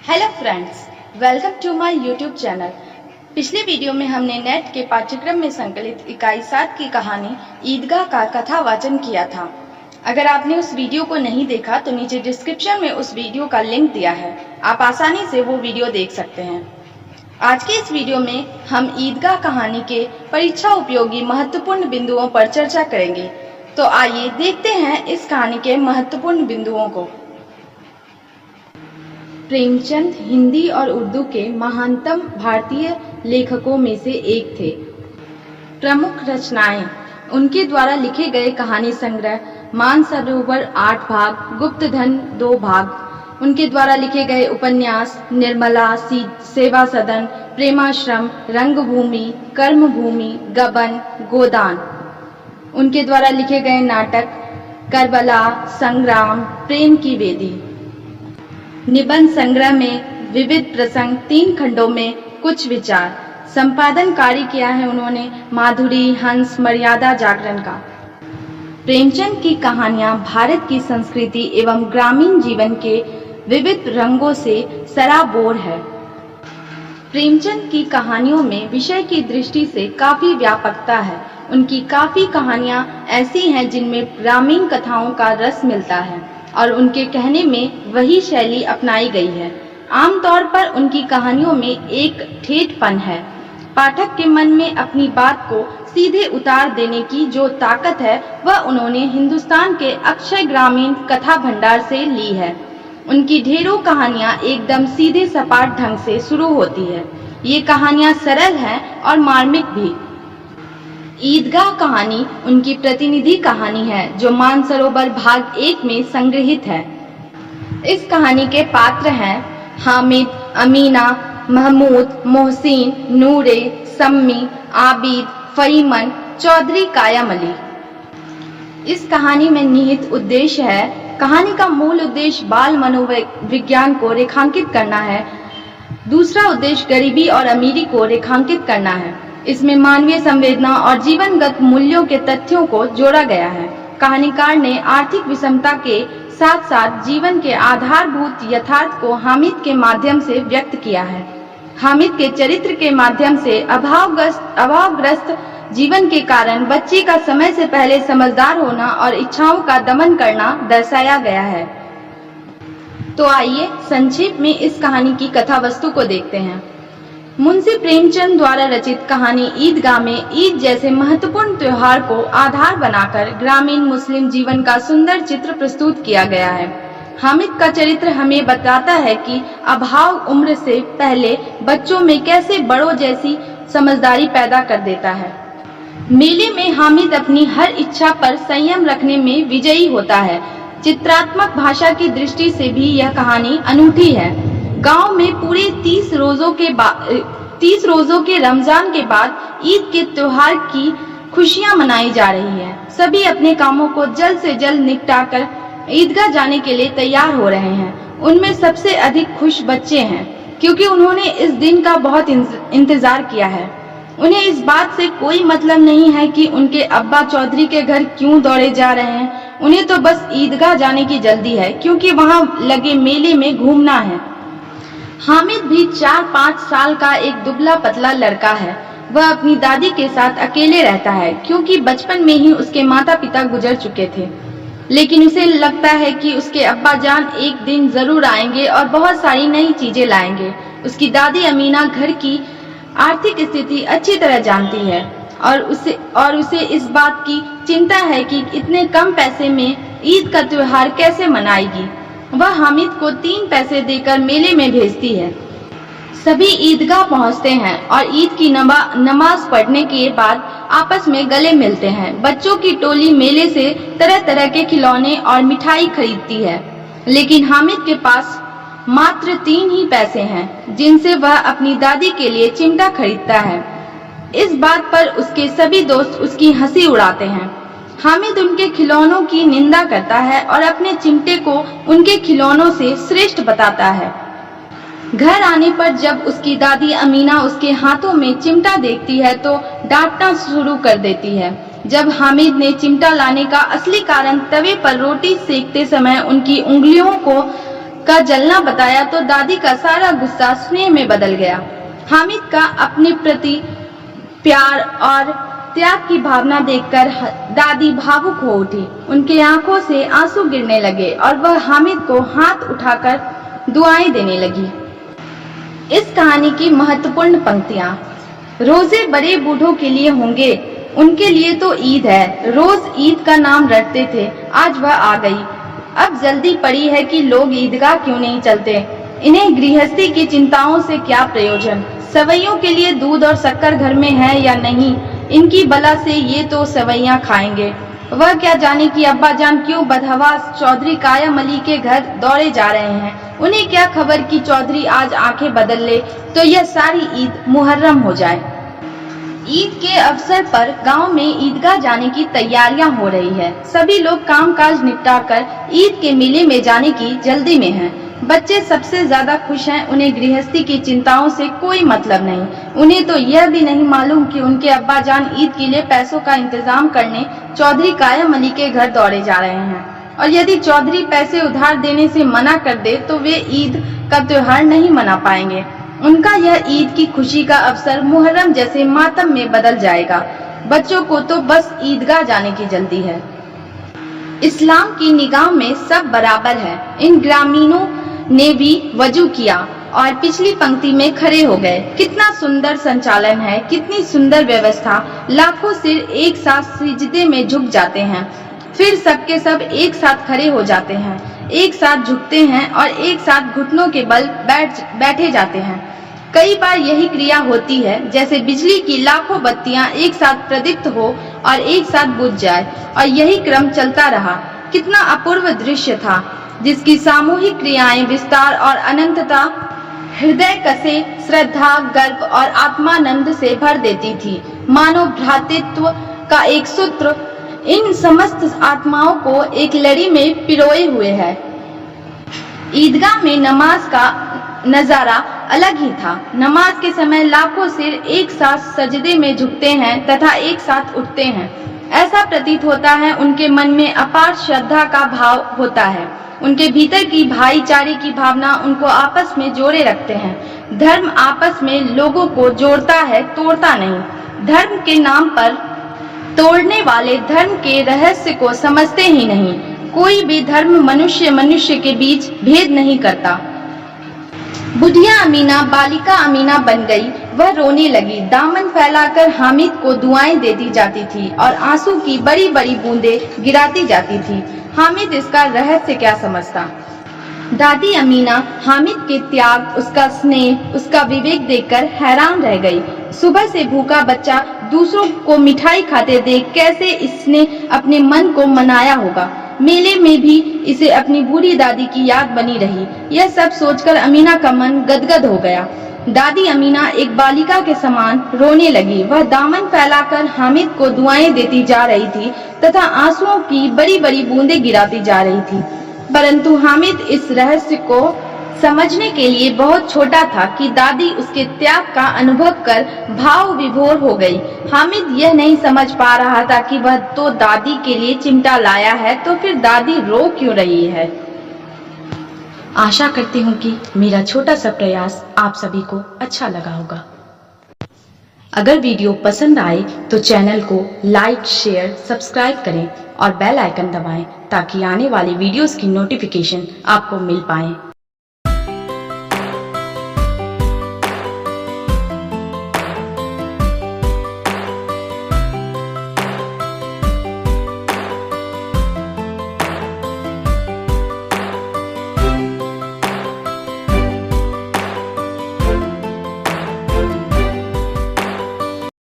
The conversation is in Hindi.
Hello friends, welcome to my YouTube channel. पिछले वीडियो में हमने नेट के पाठ्यक्रम में संकलित इकाई 7 की कहानी ईदगाह का कथा वाचन किया था। अगर आपने उस वीडियो को नहीं देखा तो नीचे डिस्क्रिप्शन में उस वीडियो का लिंक दिया है, आप आसानी से वो वीडियो देख सकते हैं। आज के इस वीडियो में हम ईदगाह कहानी के परीक्षा उपयोगी महत्वपूर्ण बिंदुओं पर चर्चा करेंगे। तो आइए देखते हैं इस कहानी के महत्वपूर्ण बिंदुओं को। प्रेमचंद हिंदी और उर्दू के महानतम भारतीय लेखकों में से एक थे। प्रमुख रचनाएं: उनके द्वारा लिखे गए कहानी संग्रह मानसरोवर 8 भाग, गुप्तधन 2 भाग। उनके द्वारा लिखे गए उपन्यास निर्मला, सेवा सदन, प्रेमाश्रम, रंगभूमि, कर्मभूमि, गबन, गोदान। उनके द्वारा लिखे गए नाटक करबला, संग्राम, प्रेम की वेदी। निबंध संग्रह में विविध प्रसंग 3 खंडों में कुछ विचार। संपादन कार्य किया है उन्होंने माधुरी, हंस, मर्यादा, जागरण का। प्रेमचंद की कहानियां भारत की संस्कृति एवं ग्रामीण जीवन के विविध रंगों से सराबोर है। प्रेमचंद की कहानियों में विषय की दृष्टि से काफी व्यापकता है। उनकी काफी कहानियां ऐसी हैं जिनमें ग्रामीण कथाओं का रस मिलता है और उनके कहने में वही शैली अपनाई गई है। आमतौर पर उनकी कहानियों में एक ठेठपन है। पाठक के मन में अपनी बात को सीधे उतार देने की जो ताकत है वह उन्होंने हिंदुस्तान के अक्षय ग्रामीण कथा भंडार से ली है। उनकी ढेरों कहानियां एकदम सीधे सपाट ढंग से शुरू होती है। ये कहानियां सरल हैं और मार्मिक भी। ईदगाह कहानी उनकी प्रतिनिधि कहानी है जो मानसरोवर भाग 1 में संग्रहित है। इस कहानी के पात्र हैं हामिद, अमीना, महमूद, मोहसिन, नूरे, सम्मी, आबिद, फहीमन, चौधरी, कायम अली। इस कहानी में निहित उद्देश्य है। कहानी का मूल उद्देश्य बाल मनोविज्ञान को रेखांकित करना है। दूसरा उद्देश्य गरीबी और अमीरी को रेखांकित करना है। इसमें मानवीय संवेदना और जीवनगत मूल्यों के तथ्यों को जोड़ा गया है। कहानीकार ने आर्थिक विषमता के साथ साथ जीवन के आधारभूत यथार्थ को हामिद के माध्यम से व्यक्त किया है। हामिद के चरित्र के माध्यम से अभावग्रस्त जीवन के कारण बच्चे का समय से पहले समझदार होना और इच्छाओं का दमन करना दर्शाया गया है। तो आइए संक्षेप में इस कहानी की कथा वस्तु को देखते हैं। मुंशी प्रेमचंद द्वारा रचित कहानी ईदगाह में ईद जैसे महत्वपूर्ण त्योहार को आधार बनाकर ग्रामीण मुस्लिम जीवन का सुंदर चित्र प्रस्तुत किया गया है। हामिद का चरित्र हमें बताता है कि अभाव उम्र से पहले बच्चों में कैसे बड़ों जैसी समझदारी पैदा कर देता है। मेले में हामिद अपनी हर इच्छा पर संयम रखने में विजयी होता है। चित्रात्मक भाषा की दृष्टि से भी यह कहानी अनूठी है। गांव में पूरे 30 रोजों के रमजान के बाद ईद के त्योहार की खुशियां मनाई जा रही है। सभी अपने कामों को जल्द से जल्द निपटाकर ईदगाह जाने के लिए तैयार हो रहे हैं। उनमें सबसे अधिक खुश बच्चे हैं क्योंकि उन्होंने इस दिन का बहुत इंतजार किया है। उन्हें इस बात से कोई मतलब नहीं है कि उनके अब्बा चौधरी के घर क्यों दौड़े जा रहे हैं। उन्हें तो बस ईदगाह जाने की जल्दी है क्योंकि वहां लगे मेले में घूमना है। हामिद भी 4-5 साल का एक दुबला पतला लड़का है। वह अपनी दादी के साथ अकेले रहता है क्योंकि बचपन में ही उसके माता पिता गुजर चुके थे। लेकिन उसे लगता है कि उसके अब्बा जान एक दिन जरूर आएंगे और बहुत सारी नई चीजें लाएंगे। उसकी दादी अमीना घर की आर्थिक स्थिति अच्छी तरह जानती है और उसे इस बात की चिंता है कि इतने कम पैसे में ईद का त्योहार कैसे मनाएगी। वह हामिद को 3 पैसे देकर मेले में भेजती है। सभी ईदगाह पहुंचते हैं और ईद की नमाज पढ़ने के बाद आपस में गले मिलते हैं। बच्चों की टोली मेले से तरह तरह के खिलौने और मिठाई खरीदती है, लेकिन हामिद के पास मात्र 3 ही पैसे हैं जिनसे वह अपनी दादी के लिए चिमटा खरीदता है। इस बात पर उसके सभी दोस्त उसकी हंसी उड़ाते हैं। हामिद उनके खिलौनों की निंदा करता है और अपने चिमटे को उनके खिलौनों से श्रेष्ठ बताता है। घर आने पर जब उसकी दादी अमीना उसके हाथों में चिमटा देखती है तो डांटना शुरू कर देती है। जब हामिद ने चिमटा लाने का असली कारण तवे पर रोटी सेकते समय उनकी उंगलियों को का जलना बताया तो दादी का सारा गुस्सा स्नेह में बदल गया। हामिद का अपने प्रति प्यार और त्याग की भावना देखकर दादी भावुक हो उठी। उनके आंखों से आंसू गिरने लगे और वह हामिद को हाथ उठाकर दुआएं देने लगी। इस कहानी की महत्वपूर्ण पंक्तियां। रोजे बड़े बूढ़ों के लिए होंगे, उनके लिए तो ईद है। रोज ईद का नाम रटते थे, आज वह आ गई। अब जल्दी पड़ी है कि लोग ईदगाह क्यों नहीं चलते। इन्हें गृहस्थी की चिंताओं से क्या प्रयोजन। सवैयों के लिए दूध और शक्कर घर में है या नहीं, इनकी बला से ये तो सवैयां खाएंगे। वह क्या जाने कि अब्बा जान क्यों बदहवास चौधरी कायम अली के घर दौड़े जा रहे हैं। उन्हें क्या खबर कि चौधरी आज आंखें बदल ले तो यह सारी ईद मुहर्रम हो जाए। ईद के अवसर पर गांव में ईदगाह जाने की तैयारियां हो रही है। सभी लोग कामकाज निपटाकर ईद के मेले में जाने की जल्दी में हैं। बच्चे सबसे ज्यादा खुश हैं। उन्हें गृहस्थी की चिंताओं से कोई मतलब नहीं। उन्हें तो यह भी नहीं मालूम कि उनके अब्बा जान ईद के लिए पैसों का इंतजाम करने चौधरी कायम अली के घर दौड़े जा रहे हैं, और यदि चौधरी पैसे उधार देने से मना कर दे तो वे ईद का त्योहार नहीं मना पाएंगे। उनका यह ईद की खुशी का अवसर मुहर्रम जैसे मातम में बदल जाएगा। बच्चों को तो बस ईदगाह जाने की जल्दी है। इस्लाम की निगाह में सब बराबर है। इन ग्रामीणों ने भी वजू किया और पिछली पंक्ति में खड़े हो गए। कितना सुंदर संचालन है, कितनी सुंदर व्यवस्था। लाखों सिर एक साथ सिजदे में झुक जाते हैं, फिर सबके सब एक साथ खड़े हो जाते हैं, एक साथ झुकते हैं और एक साथ घुटनों के बल बैठे जाते हैं। कई बार यही क्रिया होती है जैसे बिजली की लाखों बत्तियां एक साथ प्रदीप्त हो और एक साथ बुझ जाए, और यही क्रम चलता रहा। कितना अपूर्व दृश्य था, जिसकी सामूहिक क्रियाएं विस्तार और अनंतता हृदय कसे श्रद्धा, गर्व और आत्मानंद से भर देती थी। मानव भ्रातृत्व का एक सूत्र इन समस्त आत्माओं को एक लड़ी में पिरोए हुए है। ईदगाह में नमाज का नजारा अलग ही था। नमाज के समय लाखों सिर एक साथ सजदे में झुकते हैं तथा एक साथ उठते हैं। ऐसा प्रतीत होता है उनके मन में अपार श्रद्धा का भाव होता है। उनके भीतर की भाईचारे की भावना उनको आपस में जोड़े रखते हैं। धर्म आपस में लोगों को जोड़ता है, तोड़ता नहीं। धर्म के नाम पर तोड़ने वाले धर्म के रहस्य को समझते ही नहीं। कोई भी धर्म मनुष्य के बीच भेद नहीं करता। बुढ़िया अमीना बालिका अमीना बन गई। वह रोने लगी, दामन फैलाकर हामिद को दुआएं देती जाती थी और आंसू की बड़ी बड़ी बूंदें गिराती जाती थी। हामिद इसका रहस्य क्या समझता। दादी अमीना हामिद के त्याग, उसका स्नेह, उसका विवेक देखकर हैरान रह गई। सुबह से भूखा बच्चा दूसरों को मिठाई खाते देख कैसे इसने अपने मन को मनाया होगा। मेले में भी इसे अपनी बूढ़ी दादी की याद बनी रही। यह सब सोचकर अमीना का मन गदगद हो गया। दादी अमीना एक बालिका के समान रोने लगी। वह दामन फैलाकर हामिद को दुआएं देती जा रही थी तथा आंसुओं की बड़ी बड़ी बूंदें गिराती जा रही थी। परंतु हामिद इस रहस्य को समझने के लिए बहुत छोटा था कि दादी उसके त्याग का अनुभव कर भाव विभोर हो गई। हामिद यह नहीं समझ पा रहा था कि वह तो दादी के लिए चिमटा लाया है, तो फिर दादी रो क्यों रही है। आशा करती हूँ कि मेरा छोटा सा प्रयास आप सभी को अच्छा लगा होगा। अगर वीडियो पसंद आए तो चैनल को लाइक, शेयर, सब्सक्राइब करें और बेल आइकन दबाएं ताकि आने वाली वीडियोस की नोटिफिकेशन आपको मिल पाए।